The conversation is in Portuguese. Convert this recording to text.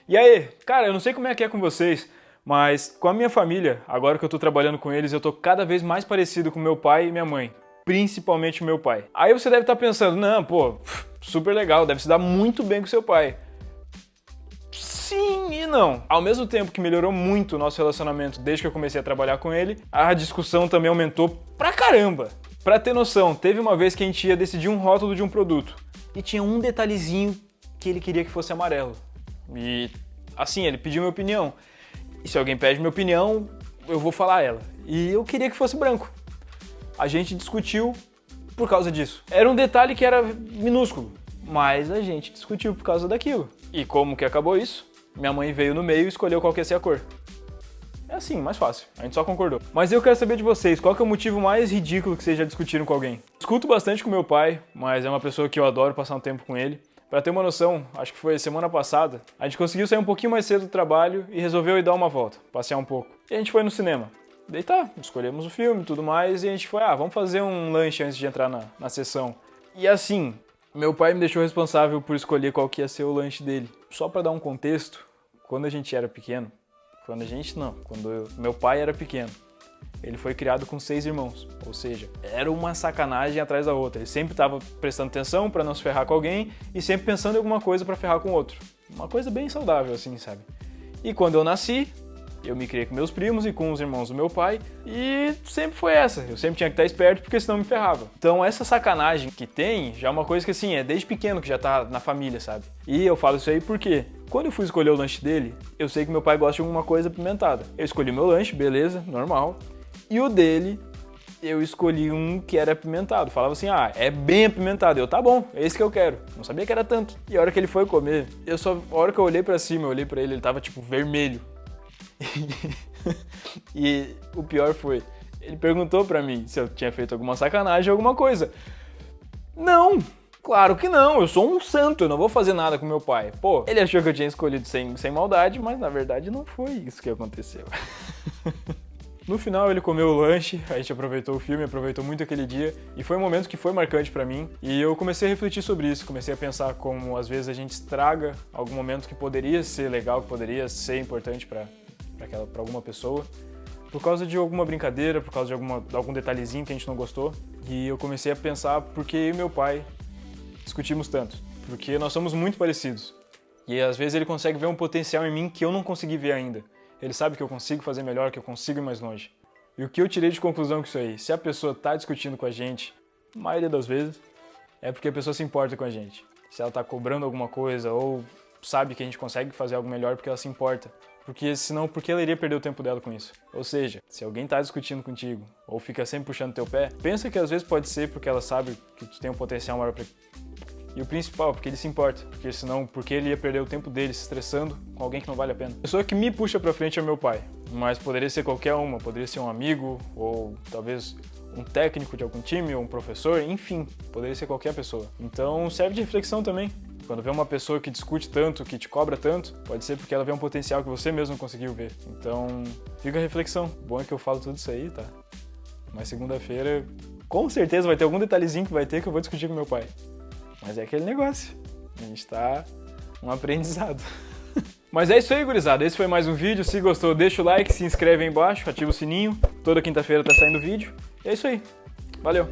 E aí, cara, eu não sei como é que é com vocês, mas com a minha família, agora que eu tô trabalhando com eles, eu tô cada vez mais parecido com meu pai e minha mãe. Principalmente o meu pai. Aí você deve estar pensando, não, pô, super legal, deve se dar muito bem com seu pai. Sim e não. Ao mesmo tempo que melhorou muito o nosso relacionamento desde que eu comecei a trabalhar com ele, a discussão também aumentou pra caramba. Pra ter noção, teve uma vez que a gente ia decidir um rótulo de um produto e tinha um detalhezinho que ele queria que fosse amarelo. E assim, ele pediu minha opinião. E se alguém pede minha opinião, eu vou falar ela. E eu queria que fosse branco. A gente discutiu por causa disso. Era um detalhe que era minúsculo, mas a gente discutiu por causa daquilo. E como que acabou isso? Minha mãe veio no meio e escolheu qual que ia ser a cor. É assim, mais fácil. A gente só concordou. Mas eu quero saber de vocês, qual que é o motivo mais ridículo que vocês já discutiram com alguém? Discuto bastante com meu pai, mas é uma pessoa que eu adoro passar um tempo com ele. Pra ter uma noção, acho que foi semana passada, a gente conseguiu sair um pouquinho mais cedo do trabalho e resolveu ir dar uma volta, passear um pouco. E a gente foi no cinema. Daí tá, escolhemos o filme e tudo mais, e a gente foi, vamos fazer um lanche antes de entrar na sessão. E assim, meu pai me deixou responsável por escolher qual que ia ser o lanche dele. Só pra dar um contexto, quando a gente era pequeno, quando meu pai era pequeno, ele foi criado com 6 irmãos, ou seja, era uma sacanagem atrás da outra. Ele sempre estava prestando atenção para não se ferrar com alguém e sempre pensando em alguma coisa para ferrar com o outro. Uma coisa bem saudável assim, sabe? E quando eu nasci, eu me criei com meus primos e com os irmãos do meu pai e sempre foi essa. Eu sempre tinha que estar esperto porque senão me ferrava. Então essa sacanagem que tem já é uma coisa que assim, é desde pequeno que já tá na família, sabe? E eu falo isso aí porque quando eu fui escolher o lanche dele, eu sei que meu pai gosta de alguma coisa apimentada. Eu escolhi meu lanche, beleza, normal. E o dele, eu escolhi um que era apimentado. Falava assim, é bem apimentado. Eu, tá bom, é esse que eu quero. Não sabia que era tanto. E a hora que ele foi comer, a hora que eu olhei pra cima, eu olhei pra ele tava tipo vermelho. E o pior foi, ele perguntou pra mim se eu tinha feito alguma sacanagem ou alguma coisa. Não! Claro que não, eu sou um santo, eu não vou fazer nada com meu pai. Pô, ele achou que eu tinha escolhido sem maldade, mas na verdade não foi isso que aconteceu. No final ele comeu o lanche, a gente aproveitou o filme, aproveitou muito aquele dia e foi um momento que foi marcante pra mim e eu comecei a refletir sobre isso, comecei a pensar como às vezes a gente estraga algum momento que poderia ser legal, que poderia ser importante pra alguma pessoa, por causa de alguma brincadeira, por causa de algum detalhezinho que a gente não gostou. E eu comecei a pensar por que eu e meu pai discutimos tanto, porque nós somos muito parecidos e às vezes ele consegue ver um potencial em mim que eu não consegui ver ainda. Ele sabe que eu consigo fazer melhor, que eu consigo ir mais longe. E o que eu tirei de conclusão com isso aí? Se a pessoa está discutindo com a gente, a maioria das vezes, é porque a pessoa se importa com a gente. Se ela está cobrando alguma coisa ou sabe que a gente consegue fazer algo melhor porque ela se importa. Porque senão, por que ela iria perder o tempo dela com isso? Ou seja, se alguém está discutindo contigo ou fica sempre puxando teu pé, pensa que às vezes pode ser porque ela sabe que tu tem um potencial maior pra... E o principal, porque ele se importa, porque senão, porque ele ia perder o tempo dele se estressando com alguém que não vale a pena. A pessoa que me puxa pra frente é meu pai, mas poderia ser qualquer uma, poderia ser um amigo, ou talvez um técnico de algum time, ou um professor, enfim, poderia ser qualquer pessoa. Então serve de reflexão também. Quando vê uma pessoa que discute tanto, que te cobra tanto, pode ser porque ela vê um potencial que você mesmo não conseguiu ver. Então, fica a reflexão. Bom é que eu falo tudo isso aí, tá? Mas segunda-feira, com certeza vai ter algum detalhezinho que vai ter que eu vou discutir com meu pai. Mas é aquele negócio, a gente tá um aprendizado. Mas é isso aí, gurizada, esse foi mais um vídeo. Se gostou, deixa o like, se inscreve aí embaixo, ativa o sininho. Toda quinta-feira tá saindo vídeo. E é isso aí, valeu!